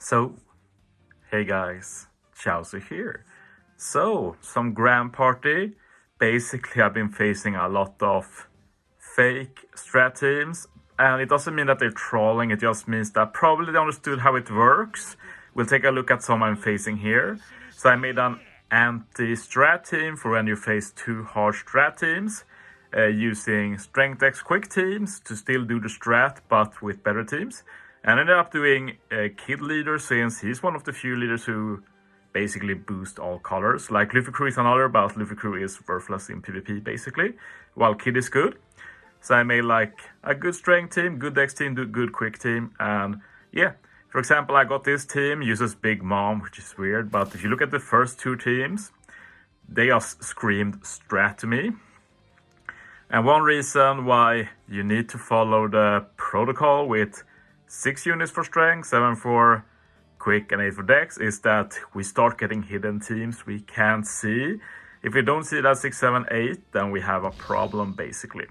So, hey guys, Chauzu here. So, some grand party. Basically, I've been facing a lot of fake strat teams, and it doesn't mean that they're trolling, it just means that probably they understood how it works. We'll take a look at some I'm facing here. So I made an anti-strat team for when you face two hard strat teams, using strength X quick teams to still do the strat, but with better teams. And ended up doing Kid Leader, since he's one of the few leaders who basically boost all colors. Like Luffy Crew is another, but Luffy Crew is worthless in PvP basically, while Kid is good. So I made like a good strength team, good dex team, good quick team, and yeah. For example, I got this team, uses Big Mom, which is weird, but if you look at the first two teams, they just screamed strat to me. And one reason why you need to follow the protocol with 6 units for strength, 7 for quick and 8 for dex is that we start getting hidden teams we can't see. If we don't see that 6, 7, 8, then we have a problem basically.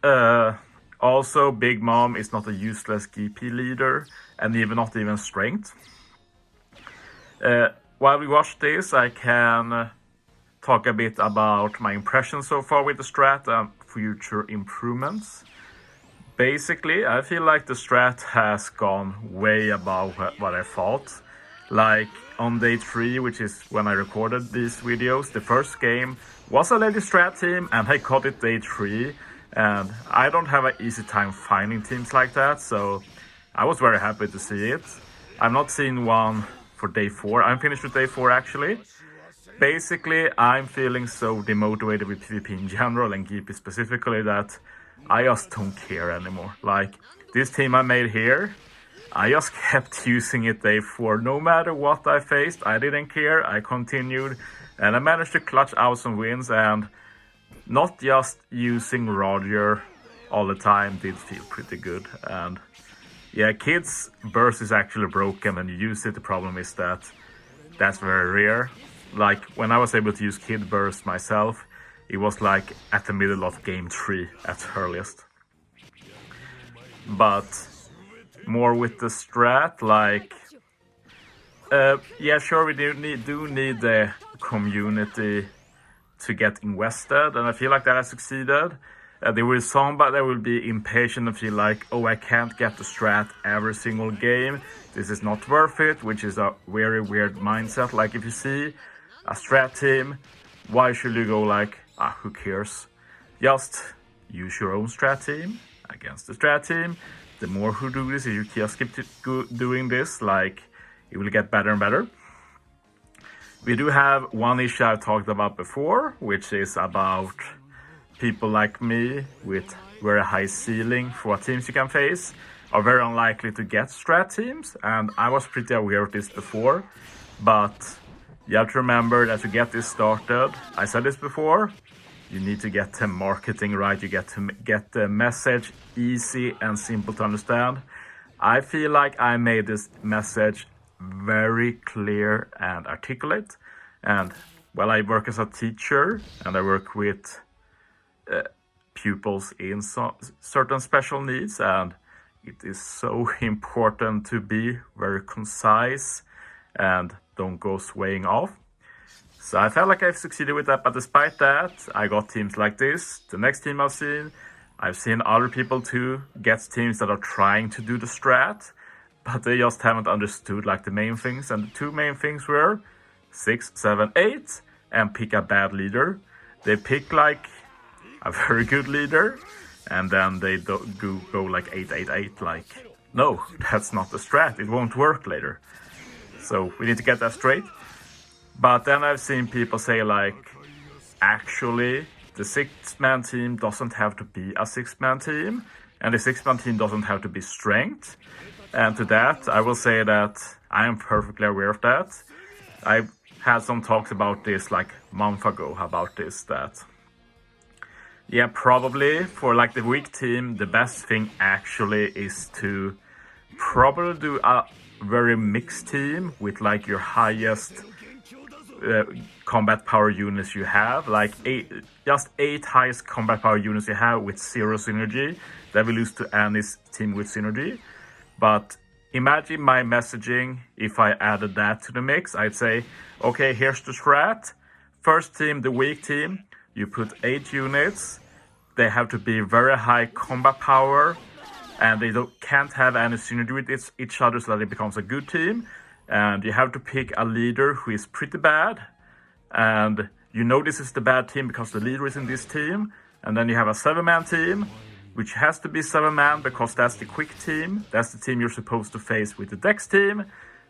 Also, Big Mom is not a useless GP leader, and not even strength. While we watch this, I can talk a bit about my impressions so far with the strat and future improvements. Basically, I feel like the strat has gone way above what I thought. Like on day 3, which is when I recorded these videos, the first game was a lady strat team and I caught it day 3. And I don't have an easy time finding teams like that, so I was very happy to see it. I've not seen one for day 4. I'm finished with day 4 actually. Basically, I'm feeling so demotivated with PvP in general and GP specifically that I just don't care anymore. Like, this team I made here, I just kept using it day 4. No matter what I faced, I didn't care. I continued, and I managed to clutch out some wins, and not just using Roger all the time did feel pretty good. And yeah, Kid's burst is actually broken when you use it. The problem is that that's very rare. Like when I was able to use Kid burst myself, it was like at the middle of game 3 at earliest. But more with the strat, like yeah, sure, we do need the community to get invested, and I feel like that has succeeded. There will be somebody that will be impatient and feel like, oh, I can't get the strat every single game, this is not worth it, which is a very weird mindset. Like if you see a strat team, why should you go like, who cares? Just use your own strat team against the strat team. The more who do this, if you just keep doing this, like it will get better and better. We do have one issue I've talked about before, which is about people like me with very high ceiling for what teams you can face are very unlikely to get strat teams, and I was pretty aware of this before, but you have to remember that to get this started, I said this before, you need to get the marketing right, you get to get the message easy and simple to understand. I feel like I made this message very clear and articulate, and well, I work as a teacher and I work with pupils in certain special needs, and it is so important to be very concise and don't go swaying off. So I felt like I've succeeded with that, but despite that, I got teams like this. The next team I've seen other people too get teams that are trying to do the strat, but they just haven't understood like the main things. And the two main things were 6, 7, 8 and pick a bad leader. They pick like a very good leader and then they go like 8, 8, 8. Like, no, that's not the strat. It won't work later. So we need to get that straight. But then I've seen people say like, actually, the 6-man team doesn't have to be a 6-man team, and the 6-man team doesn't have to be strength. And to that, I will say that I am perfectly aware of that. I had some talks about this like a month ago about this, that yeah, probably for like the weak team, the best thing actually is to probably do a very mixed team with like your highest combat power units you have, like just 8 highest combat power units you have with 0 synergy. That will lose to any team with synergy. But imagine my messaging if I added that to the mix. I'd say, okay, here's the strat. First team, the weak team, you put 8 units. They have to be very high combat power, and they can't have any synergy with each other so that it becomes a good team. And you have to pick a leader who is pretty bad. And you know this is the bad team because the leader is in this team. And then you have a 7-man team, which has to be 7-man because that's the quick team. That's the team you're supposed to face with the Dex team.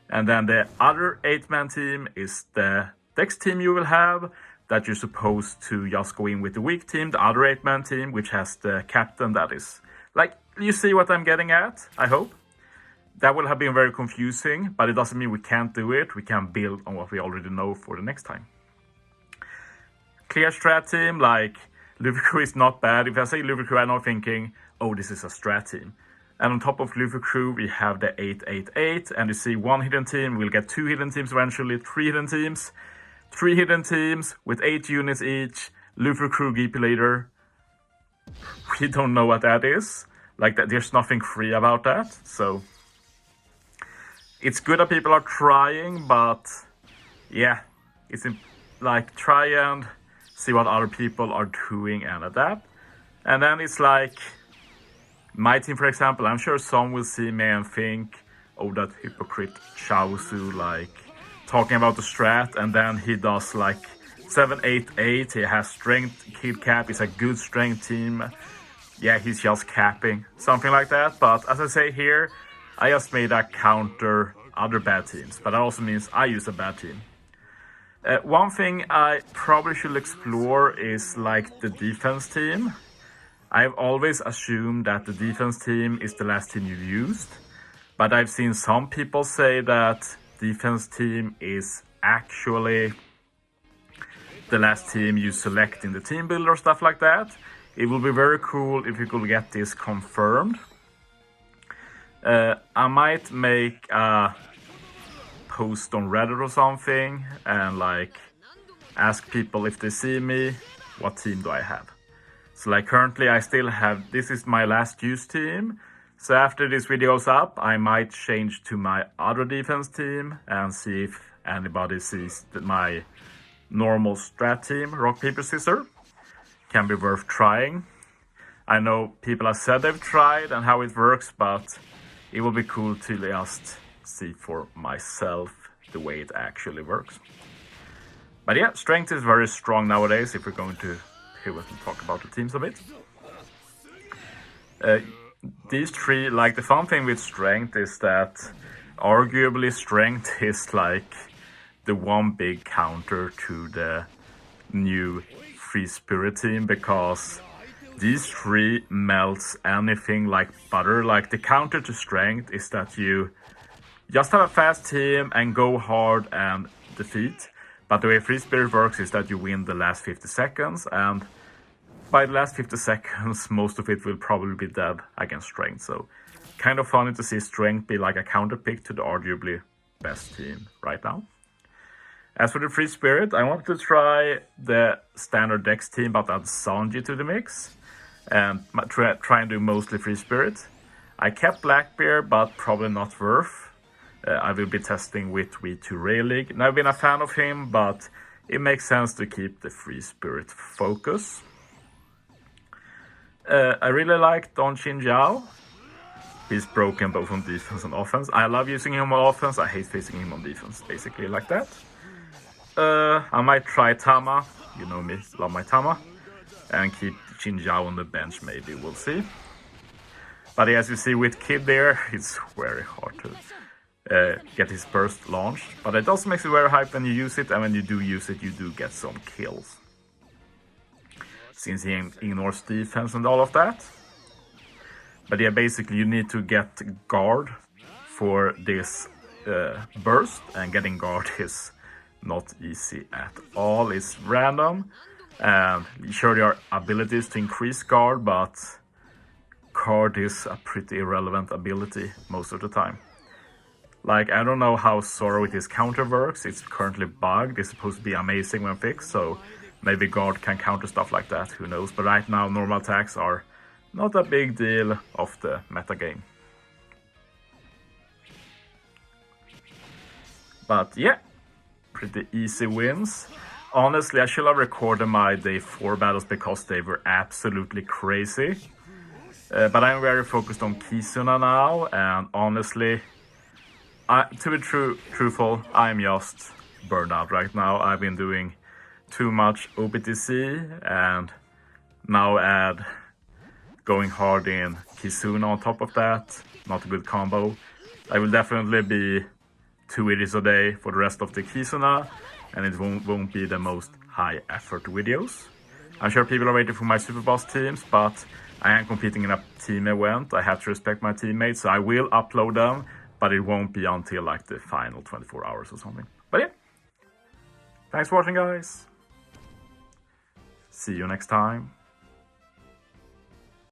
And then the other 8-man team is the Dex team you will have, that you're supposed to just go in with the weak team, the other 8-man team, which has the captain. That is, like, you see what I'm getting at, I hope. That will have been very confusing, but it doesn't mean we can't do it. We can build on what we already know for the next time. Clear strat team, like, Luffy Crew is not bad. If I say Luffy Crew, I'm not thinking, oh, this is a strat team. And on top of Luffy Crew, we have the 888, and you see 1 hidden team. We'll get 2 hidden teams eventually, 3 hidden teams. 3 hidden teams with 8 units each. Luffy Crew GP leader. We don't know what that is. Like, that, there's nothing free about that. So it's good that people are trying, but yeah, it's like, try and see what other people are doing and adapt. And then it's like, my team, for example, I'm sure some will see me and think, oh, that hypocrite Chauzu, like, talking about the strat, and then he does like 788, he has strength, kid cap, it's a good strength team. Yeah, he's just capping, something like that. But as I say here, I just made that counter other bad teams, but that also means I use a bad team. One thing I probably should explore is like the defense team. I've always assumed that the defense team is the last team you've used, but I've seen some people say that defense team is actually the last team you select in the team builder, stuff like that. It will be very cool if you could get this confirmed. I might make a post on Reddit or something and like ask people if they see me, what team do I have. So like currently I still have, this is my last used team. So after this video's up, I might change to my other defense team and see if anybody sees my normal strat team, Rock-Paper-Scissor. Can be worth trying. I know people have said they've tried and how it works, but it will be cool to just see for myself the way it actually works. But yeah, strength is very strong nowadays if we're going to hear us talk about the teams a bit. These 3, like the fun thing with strength is that arguably strength is like the one big counter to the new Free Spirit team, because these 3 melts anything like butter. Like the counter to strength is that you just have a fast team and go hard and defeat. But the way Free Spirit works is that you win the last 50 seconds, and by the last 50 seconds, most of it will probably be dead against strength. So kind of funny to see strength be like a counter pick to the arguably best team right now. As for the Free Spirit, I want to try the standard Dex team, but add Sanji to the mix. And try and do mostly Free Spirit. I kept Blackbeard, but probably not worth. I will be testing with V2 Rail League. And I've been a fan of him, but it makes sense to keep the Free Spirit focus. I really like Don Chin Jiao. He's broken both on defense and offense. I love using him on offense. I hate facing him on defense, basically like that. I might try Tama. You know me, love my Tama. And keep Chin Jiao on the bench, maybe, we'll see. But as you see with Kid there, it's very hard to get his burst launched. But it also makes it very hype when you use it, and when you do use it, you do get some kills. Since he ignores defense and all of that. But yeah, basically you need to get guard for this burst, and getting guard is not easy at all. It's random, and sure there are abilities to increase guard, but guard is a pretty irrelevant ability most of the time. Like, I don't know how Zoro with his counter works. It's currently bugged. It's supposed to be amazing when fixed, so maybe guard can counter stuff like that, who knows. But right now normal attacks are not a big deal of the meta game. But yeah, pretty easy wins. Honestly, I should have recorded my day 4 battles because they were absolutely crazy. But I'm very focused on Kizuna now, and honestly, to be truthful, I'm just burned out right now. I've been doing too much OPTC, and now add going hard in Kizuna on top of that. Not a good combo. I will definitely be 2 videos a day for the rest of the Kizuna, and it won't be the most high effort videos. I'm sure people are waiting for my Super Boss teams, but I am competing in a team event. I have to respect my teammates, so I will upload them, but it won't be until like the final 24 hours or something. But yeah, thanks for watching, guys. See you next time.